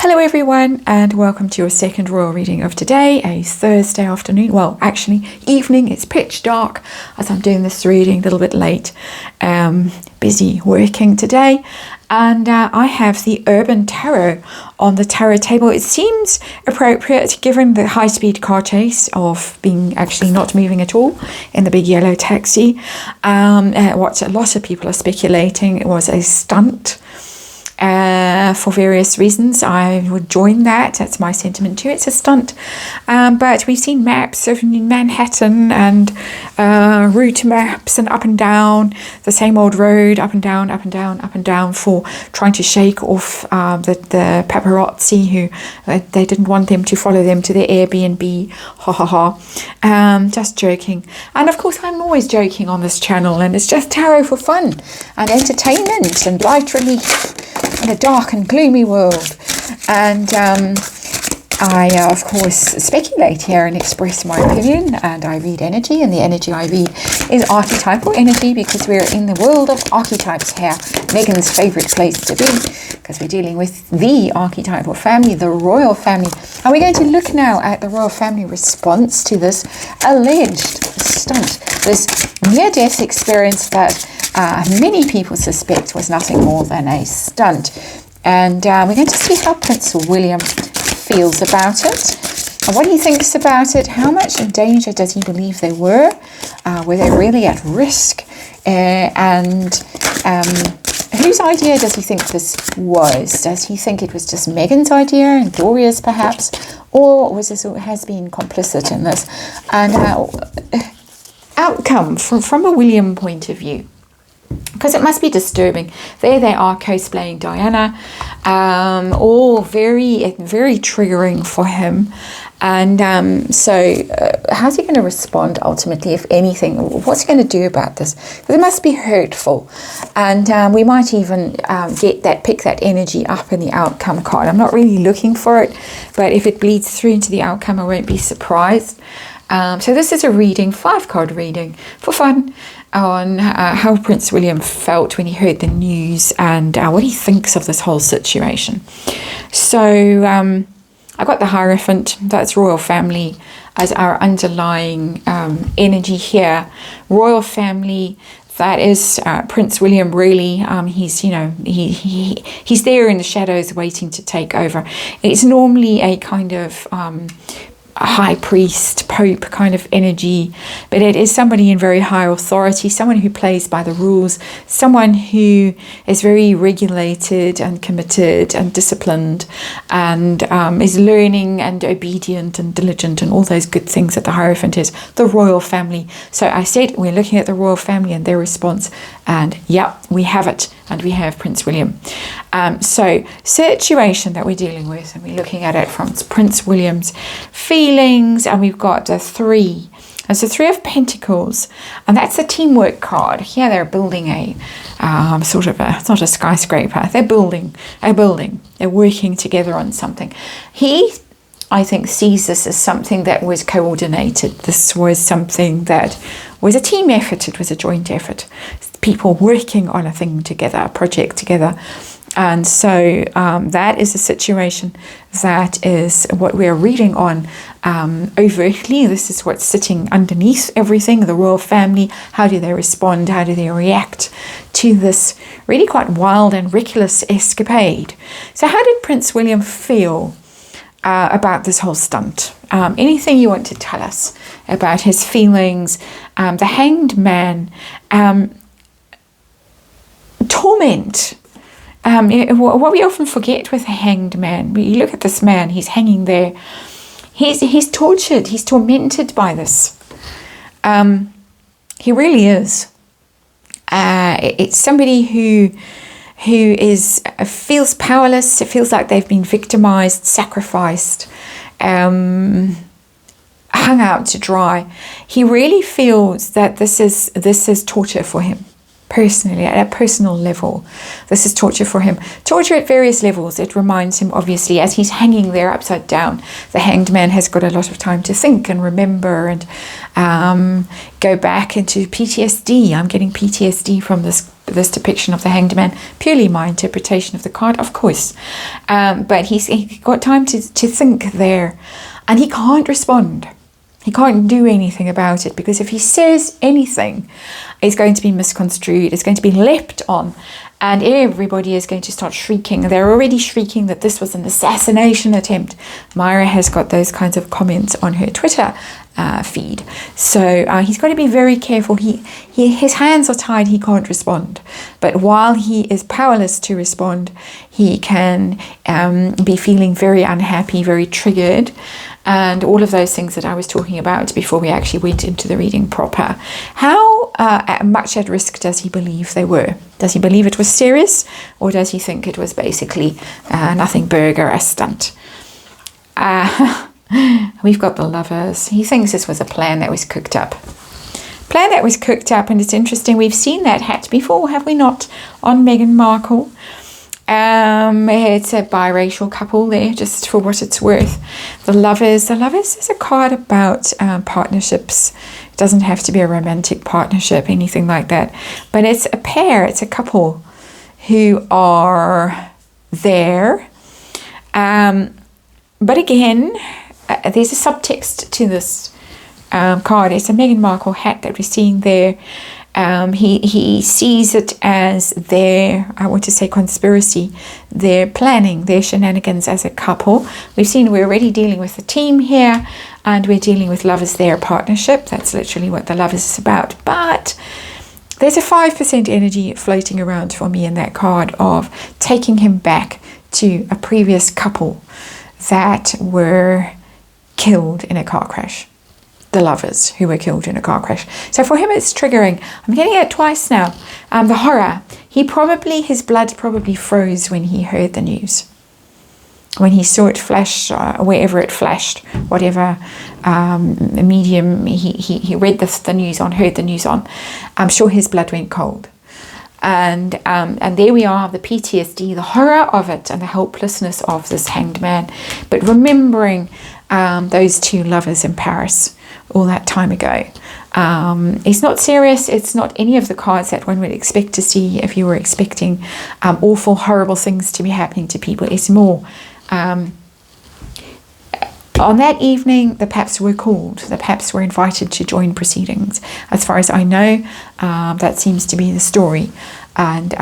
Hello everyone, and welcome to your second royal reading of today, a Thursday afternoon, well actually evening. It's pitch dark as I'm doing this reading, a little bit late, busy working today, and I have the Urban Tarot on the tarot table. It seems appropriate given the high-speed car chase of being actually not moving at all in the big yellow taxi. What a lot of people are speculating it was a stunt. For various reasons, I would join that. That's my sentiment too. It's a stunt. But we've seen maps of Manhattan and route maps and up and down the same old road, up and down, up and down, up and down, for trying to shake off the paparazzi who they didn't want them to follow them to their Airbnb. Ha ha ha. Just joking. And of course, I'm always joking on this channel, and it's just tarot for fun and entertainment and light relief in a dark and gloomy world. And I of course speculate here and express my opinion, and I read energy, and the energy I read is archetypal energy because we're in the world of archetypes here. Megan's favourite place to be, because we're dealing with the archetypal family, the royal family. And we're going to look now at the royal family response to this alleged stunt, this near-death experience that many people suspect was nothing more than a stunt. And we're going to see how Prince William feels about it, and what he thinks about it. How much in danger does he believe they were? Were they really at risk? And whose idea does he think this was? Does he think it was just Meghan's idea and Gloria's perhaps? Or has been complicit in this? And outcome from a William point of view, because it must be disturbing. There they are cosplaying Diana, all very triggering for him. And so how's he going to respond ultimately, if anything? What's he going to do about this? Because it must be hurtful, and we might even pick that energy up in the outcome card. I'm not really looking for it, but if it bleeds through into the outcome, I won't be surprised. So this is a reading, 5-card reading for fun, on how Prince William felt when he heard the news, and what he thinks of this whole situation. So I got the Hierophant, that's royal family, as our underlying energy here. Royal family, that is Prince William. Really, he's he's there in the shadows waiting to take over. It's normally a kind of a high priest, pope kind of energy, but it is somebody in very high authority, someone who plays by the rules, someone who is very regulated and committed and disciplined, and is learning and obedient and diligent and all those good things that the Hierophant is, the royal family. So I said we're looking at the royal family and their response, and yeah, we have it, and we have Prince William. So situation that we're dealing with, and we're looking at it from Prince William's feelings, and we've got the 3. And so 3 of Pentacles, and that's a teamwork card. Here they're building a sort of it's not a skyscraper. They're building a building. They're working together on something. He, I think, sees this as something that was coordinated. This was something that was a team effort. It was a joint effort. People working on a thing together, a project together. And so that is a situation that is what we're reading on overtly. This is what's sitting underneath everything, the royal family. How do they respond? How do they react to this really quite wild and reckless escapade? So how did Prince William feel about this whole stunt? Anything you want to tell us about his feelings? The Hanged Man, torment. What we often forget with a hanged man, you look at this man, he's hanging there, he's tortured, he's tormented by this. He really is. It's somebody who feels powerless. It feels like they've been victimized, sacrificed, hung out to dry. He really feels that this is torture for him, personally, at a personal level. This is torture for him. Torture at various levels. It reminds him, obviously, as he's hanging there upside down, the hanged man has got a lot of time to think and remember and go back into PTSD. I'm getting PTSD from this depiction of the hanged man. Purely my interpretation of the card, of course. But he's got time to think there. And he can't respond. He can't do anything about it, because if he says anything, it's going to be misconstrued, it's going to be leapt on, and everybody is going to start shrieking. They're already shrieking that this was an assassination attempt. Myra has got those kinds of comments on her Twitter feed. So he's got to be very careful. His hands are tied, he can't respond. But while he is powerless to respond, he can be feeling very unhappy, very triggered, and all of those things that I was talking about before we actually went into the reading proper. How much at risk does he believe they were? Does he believe it was serious, or does he think it was basically nothing burger, a stunt? We've got the Lovers. He thinks this was a plan that was cooked up. And it's interesting, we've seen that hat before, have we not, on Meghan Markle? It's a biracial couple there, just for what it's worth. The Lovers is a card about partnerships. It doesn't have to be a romantic partnership, anything like that, but it's a pair, it's a couple who are there. But again, there's a subtext to this card. It's a Meghan Markle hat that we're seeing there. He sees it as their, I want to say, conspiracy, their planning, their shenanigans as a couple. We're already dealing with the team here, and we're dealing with Lovers, their partnership. That's literally what the Lovers is about. But there's a 5% energy floating around for me in that card of taking him back to a previous couple that were killed in a car crash. The Lovers who were killed in a car crash. So for him it's triggering. I'm getting it twice now. The horror. His blood probably froze when he heard the news. When he saw it flash, wherever it flashed, whatever medium he read the news on, heard the news on, I'm sure his blood went cold. And there we are, the PTSD, the horror of it, and the helplessness of this hanged man. But remembering those two lovers in Paris all that time ago. It's not serious. It's not any of the cards that one would expect to see if you were expecting awful, horrible things to be happening to people. It's more, on that evening, the Paps were called. The Paps were invited to join proceedings. As far as I know, that seems to be the story. And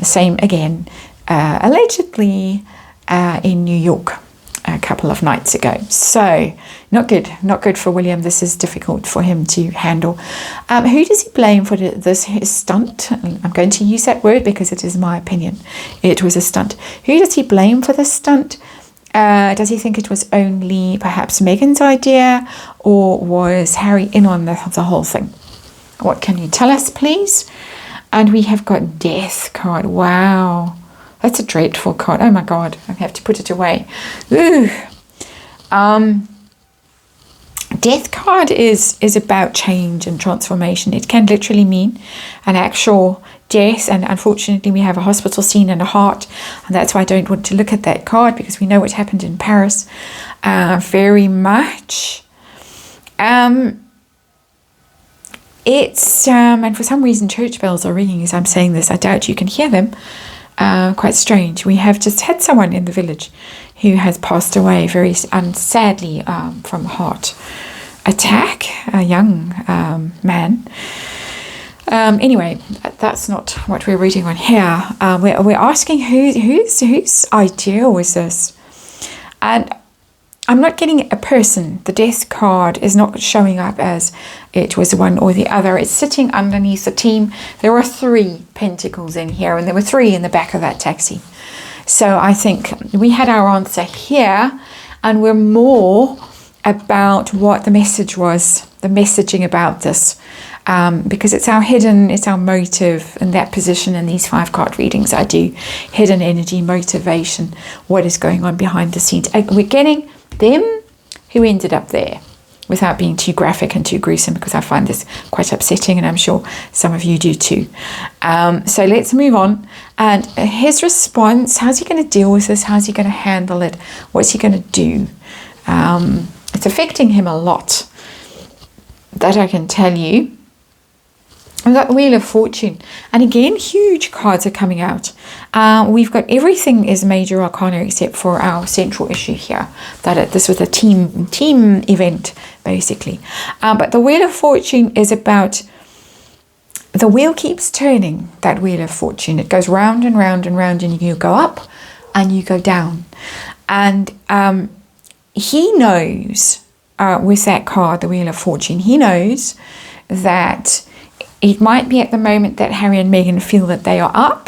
same again, allegedly in New York a couple of nights ago. So not good for William. This is difficult for him to handle. Who does he blame for this stunt? I'm going to use that word because it is my opinion. It was a stunt. Who does he blame for this stunt? Does he think it was only perhaps Meghan's idea, or was Harry in on the whole thing? What can you tell us, please? And we have got Death card. Wow. That's a dreadful card. Oh my God, I have to put it away. Ooh. Death card is about change and transformation. It can literally mean an actual death, and unfortunately we have a hospital scene and a heart, and that's why I don't want to look at that card, because we know what happened in Paris very much. It's and for some reason church bells are ringing as I'm saying this. I doubt you can hear them. Quite strange. We have just had someone in the village who has passed away very sadly from heart attack, a young man. Anyway, that's not what we're reading on here. We're asking whose idea was this? And I'm not getting a person. The Death card is not showing up as it was one or the other. It's sitting underneath the team. There are 3 pentacles in here, and there were 3 in the back of that taxi. So I think we had our answer here, and we're more about what the message was, the messaging about this, because it's our motive in that position in these 5 card readings. I do hidden energy, motivation, what is going on behind the scenes. We're getting them who ended up there. without being too graphic and too gruesome, because I find this quite upsetting, and I'm sure some of you do too. So let's move on. And his response, how's he going to deal with this? How's he going to handle it? What's he going to do? It's affecting him a lot, that I can tell you. We've got the Wheel of Fortune, and again, huge cards are coming out. We've got everything is major arcana except for our central issue here. This was a team event, basically. But the Wheel of Fortune is about, the wheel keeps turning, that Wheel of Fortune. It goes round and round and round, and you go up and you go down. And he knows, with that card, the Wheel of Fortune, he knows that it might be at the moment that Harry and Meghan feel that they are up,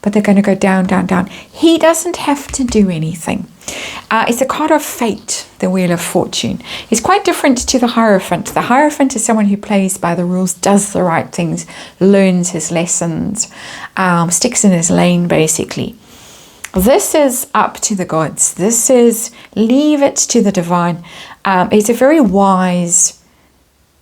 but they're going to go down, down, down. He doesn't have to do anything. It's a card of fate, the Wheel of Fortune. It's quite different to the Hierophant. The Hierophant is someone who plays by the rules, does the right things, learns his lessons, sticks in his lane, basically. This is up to the gods. This is leave it to the divine. It's a very wise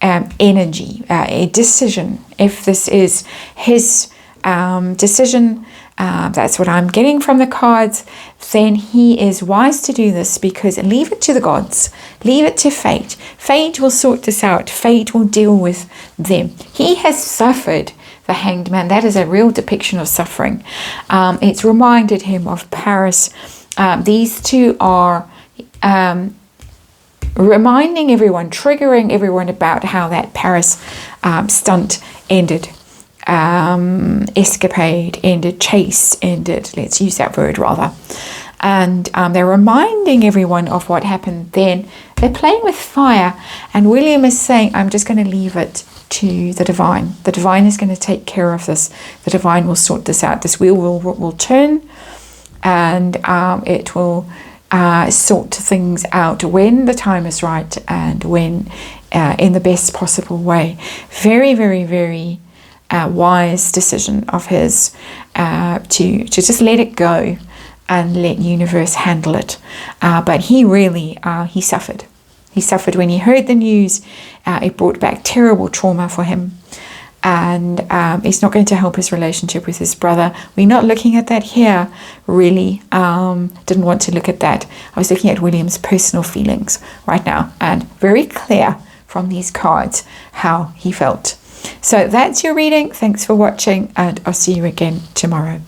energy, a decision. If this is his decision, that's what I'm getting from the cards, then he is wise to do this, because leave it to the gods, leave it to fate. Fate will sort this out. Fate will deal with them. He has suffered, the Hanged Man. That is a real depiction of suffering. It's reminded him of Paris. These two are reminding everyone, triggering everyone about how that Paris stunt ended, escapade ended, chase ended, let's use that word rather. And they're reminding everyone of what happened then. They're playing with fire, and William is saying, I'm just going to leave it to the divine. The divine is going to take care of this. The divine will sort this out. This wheel will turn, and it will sort things out when the time is right, and when in the best possible way. Very, very, very wise decision of his to just let it go and let universe handle it. But he really, he suffered. He suffered when he heard the news. It brought back terrible trauma for him. And it's not going to help his relationship with his brother. We're not looking at that here, really. Didn't want to look at that. I was looking at William's personal feelings right now, and very clear from these cards how he felt. So that's your reading. Thanks for watching, and I'll see you again tomorrow.